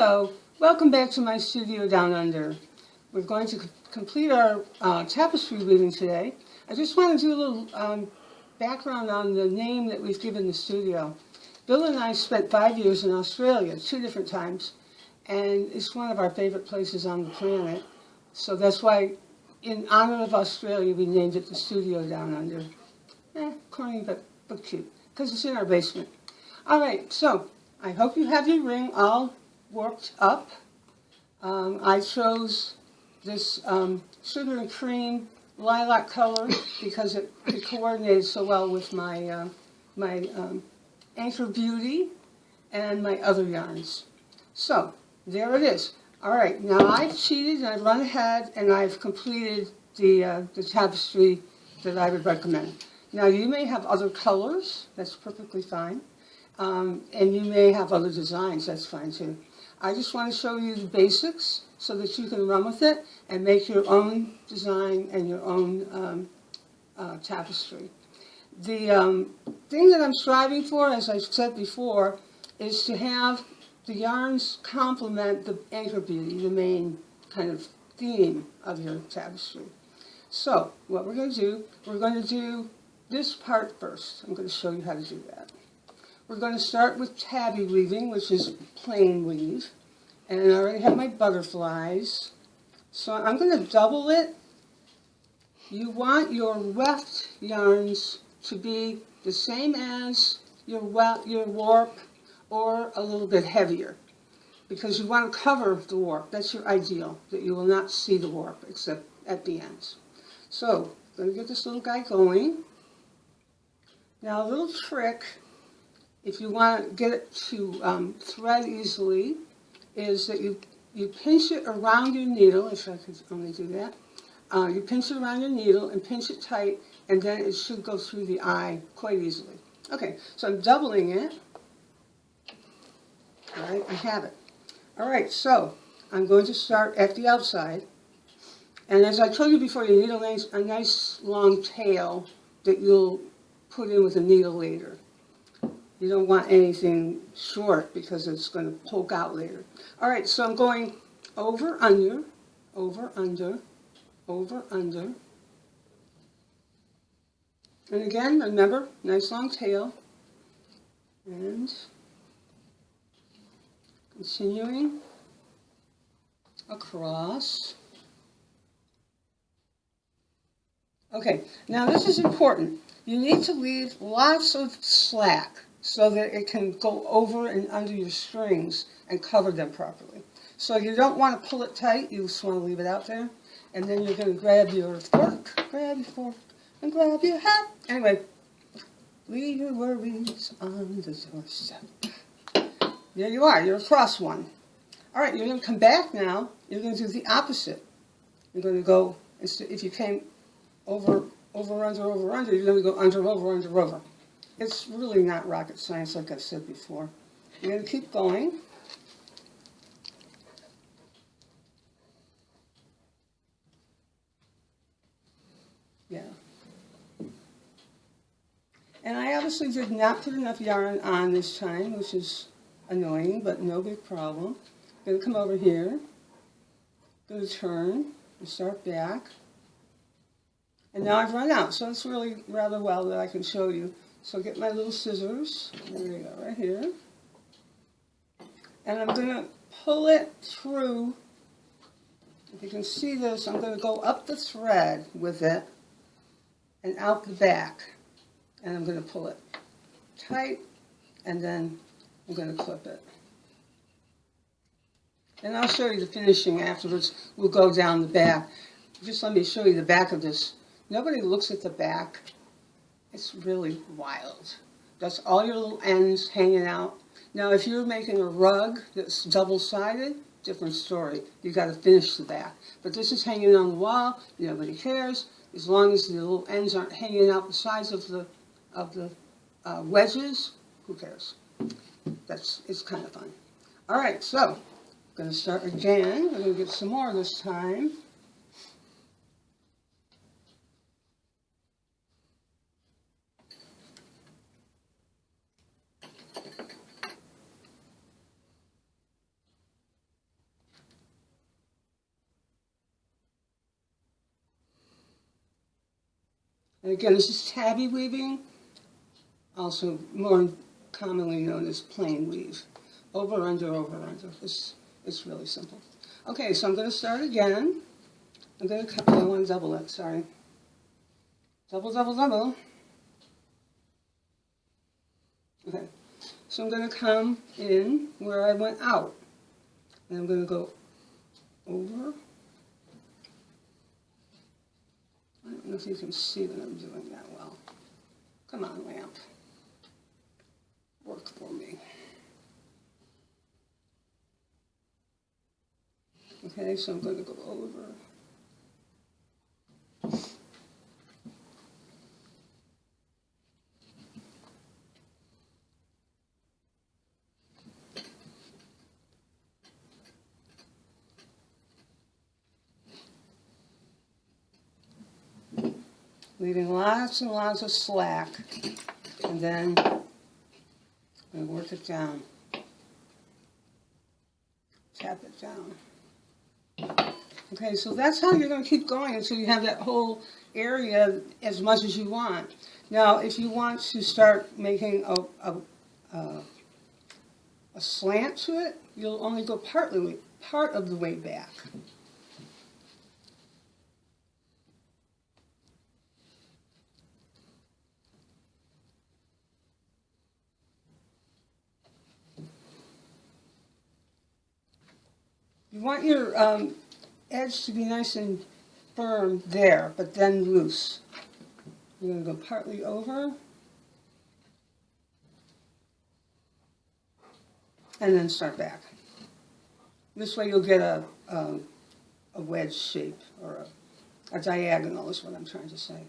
Hello, welcome back to my studio down under. We're going to complete our tapestry weaving today. I just want to do a little background on the name that we've given the studio. Bill and I spent 5 years in Australia, 2 different times, and it's one of our favorite places on the planet. So that's why, in honor of Australia, we named it the Studio Down Under. Corny but cute, because it's in our basement. All right, so I hope you have your ring all worked up. I chose this sugar and cream lilac color because it coordinated so well with my Anchor Beauty and my other yarns. So there it is. All right, now I've cheated and I've run ahead and I've completed the tapestry that I would recommend. Now you may have other colors, that's perfectly fine, and you may have other designs, that's fine too. I just want to show you the basics so that you can run with it and make your own design and your own tapestry. The thing that I'm striving for, as I've said before, is to have the yarns complement the Anchor Beauty, the main kind of theme of your tapestry. So what we're going to do this part first. I'm going to show you how to do that. We're going to start with tabby weaving, which is plain weave. And I already have my butterflies. So I'm going to double it. You want your weft yarns to be the same as your warp or a little bit heavier, because you want to cover the warp. That's your ideal, that you will not see the warp except at the ends. So I'm going to get this little guy going. Now a little trick, if you want to get it to thread easily, is that you pinch it around your needle, if I could only do that. You pinch it around your needle and pinch it tight, and then it should go through the eye quite easily. Okay, so I'm doubling it. All right, I have it. All right, so I'm going to start at the outside. And as I told you before, you need a nice long tail that you'll put in with a needle later. You don't want anything short because it's going to poke out later. All right, so I'm going over, under, over, under, over, under. And again, remember, nice long tail. And continuing across. Okay, now this is important. You need to leave lots of slack so that it can go over and under your strings and cover them properly. So you don't want to pull it tight, you just want to leave it out there. And then you're going to grab your fork, and grab your hat. Anyway, leave your worries on the doorstep. There you are, you're across one. All right, you're going to come back now. You're going to do the opposite. You're going to go, if you came over, under, you're going to go under, over. It's really not rocket science, like I said before. You're going to keep going. Yeah. And I obviously did not put enough yarn on this time, which is annoying, but no big problem. I'm going to come over here. Going to turn and start back. And now I've run out, so it's really rather well that I can show you. So get my little scissors, there we go, right here. And I'm going to pull it through. If you can see this, I'm going to go up the thread with it and out the back. And I'm going to pull it tight, and then I'm going to clip it. And I'll show you the finishing afterwards. We'll go down the back. Just let me show you the back of this. Nobody looks at the back. It's really wild. That's all your little ends hanging out. Now, if you're making a rug that's double-sided, different story. You've got to finish the back. But this is hanging on the wall. Nobody cares. As long as the little ends aren't hanging out the sides of the wedges, who cares? It's kind of fun. All right, so I'm going to start again. We're going to get some more this time. And again, this is tabby weaving, also more commonly known as plain weave. Over, under, over, under. It's really simple. Okay, so I'm going to start again. I'm going to cut, I want to double it, sorry. Double, double, double. Okay, so I'm going to come in where I went out. And I'm going to go over. I don't know if you can see that I'm doing that well. Come on, lamp. Work for me. Okay, so I'm going to go over. Leaving lots and lots of slack, and then I'm going to work it down. Tap it down. Okay, so that's how you're going to keep going until you have that whole area as much as you want. Now, if you want to start making a slant to it, you'll only go part of the way back. You want your edge to be nice and firm there, but then loose. You're going to go partly over, and then start back. This way you'll get a wedge shape, or a diagonal is what I'm trying to say.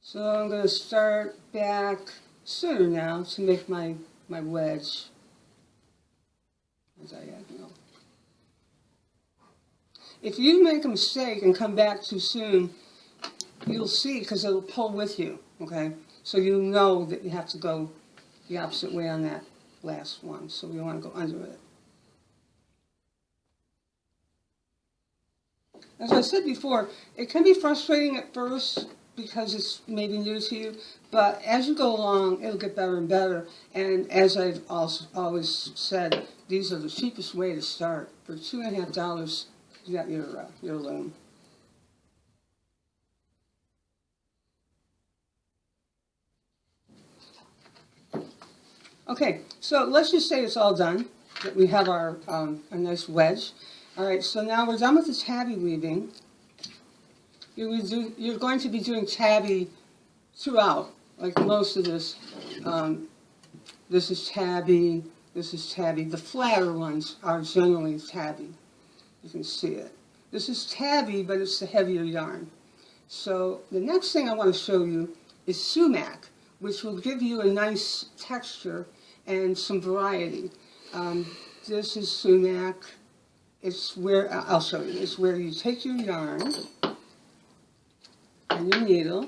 So I'm going to start back sooner now to make my wedge a diagonal. If you make a mistake and come back too soon, you'll see because it'll pull with you, okay? So you know that you have to go the opposite way on that last one. So we want to go under it. As I said before, it can be frustrating at first because it's maybe new to you, but as you go along, it'll get better and better. And as I've also always said, these are the cheapest way to start. For $2.50, you got your loom. Okay, so let's just say it's all done, that we have our a nice wedge. All right, so now we're done with the tabby weaving. You're going to be doing tabby throughout, like most of this. This is tabby, this is tabby. The flatter ones are generally tabby. You can see it. This is tabby, but it's the heavier yarn. So the next thing I want to show you is sumac, which will give you a nice texture and some variety. This is sumac. It's where, I'll show you, it's where you take your yarn and your needle,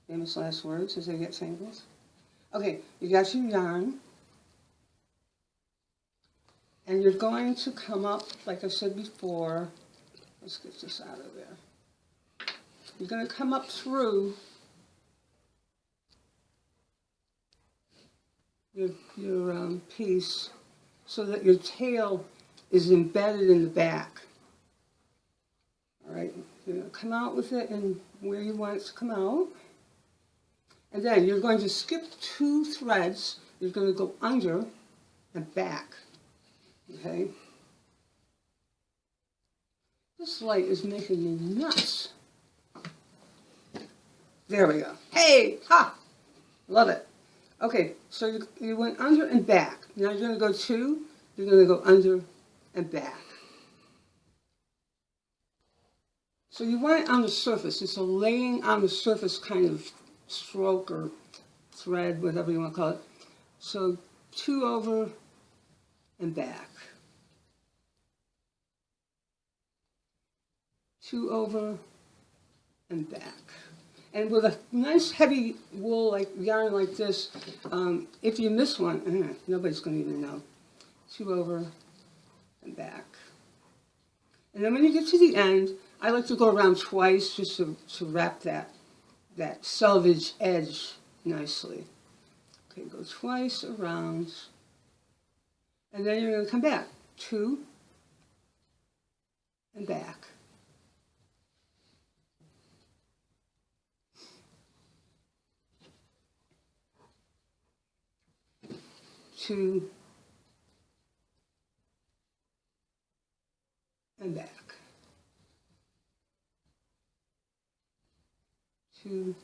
famous last words as they get tangled. Okay, you got your yarn, and you're going to come up, like I said before, let's get this out of there. You're going to come up through your piece so that your tail is embedded in the back. All right, you're going to come out with it and where you want it to come out. And then you're going to skip 2 threads. You're going to go under and back. Okay? This light is making me nuts. There we go. Hey! Ha! Love it. Okay, so you went under and back. Now you're going to go 2. You're going to go under and back. So you want it on the surface. It's a laying on the surface kind of stroke or thread, whatever you want to call it. So 2 over and back. 2 over and back. And with a nice heavy wool like yarn like this, if you miss one, nobody's going to even know. 2 over and back. And then when you get to the end, I like to go around twice just to wrap that selvage edge nicely. Okay, go twice around. And then you're going to come back. 2 and back. 2 and back. 2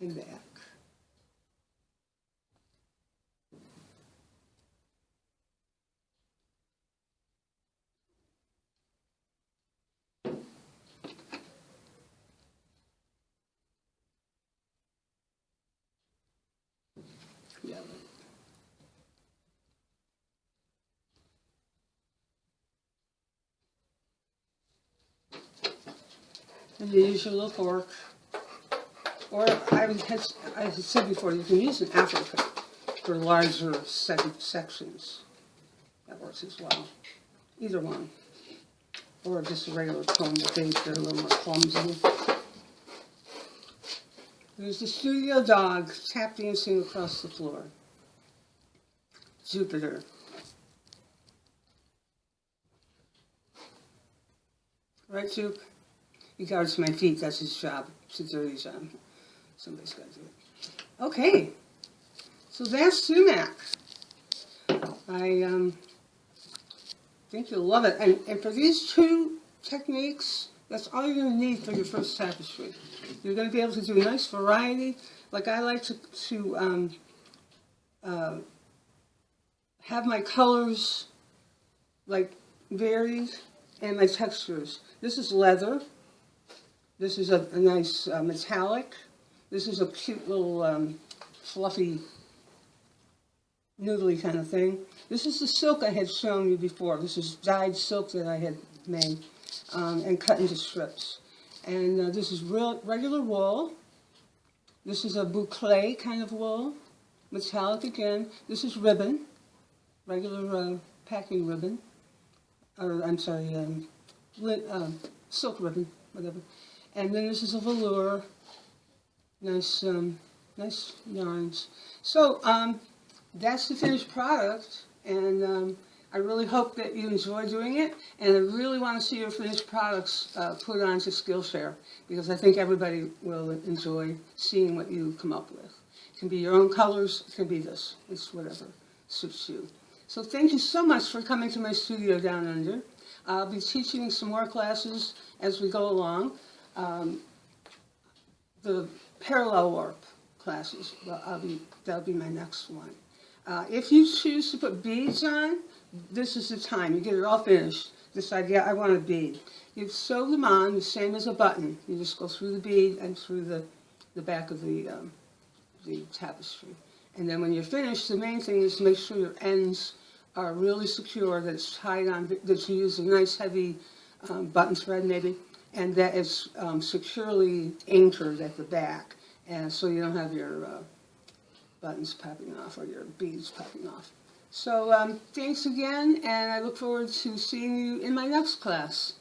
and back. Yeah. And you use your little fork, or I had said before, you can use an applique for larger sections. That works as well. Either one. Or just a regular comb, but they're a little more clumsy. There's the studio dog tap dancing across the floor. Jupiter. Right, Jupe? He guards my feet. That's his job. It's a dirty job. Somebody's got to do it. Okay. So that's sumac. I think you'll love it. And for these 2 techniques, that's all you're going to need for your first tapestry. You're going to be able to do a nice variety. Like I like to have my colors like varied and my textures. This is leather. This is a nice metallic. This is a cute little fluffy, noodly kind of thing. This is the silk I had shown you before. This is dyed silk that I had made and cut into strips. And this is regular wool. This is a boucle kind of wool. Metallic again. This is ribbon. Regular packing ribbon. Or, I'm sorry, silk ribbon, whatever. And then this is a velour. Nice, nice yarns. So, that's the finished product. And I really hope that you enjoy doing it, and I really want to see your finished products put onto Skillshare, because I think everybody will enjoy seeing what you come up with. It can be your own colors, it can be this, it's whatever suits you. So thank you so much for coming to my studio down under. I'll be teaching some more classes as we go along. The parallel warp classes, that'll be my next one. If you choose to put beads on, this is the time. You get it all finished. Decide, yeah, I want a bead. You sew them on the same as a button. You just go through the bead and through the back of the tapestry. And then when you're finished, the main thing is to make sure your ends are really secure, that it's tied on, that you use a nice heavy button thread maybe, and that it's securely anchored at the back, and so you don't have your buttons popping off or your beads popping off. So thanks again, and I look forward to seeing you in my next class.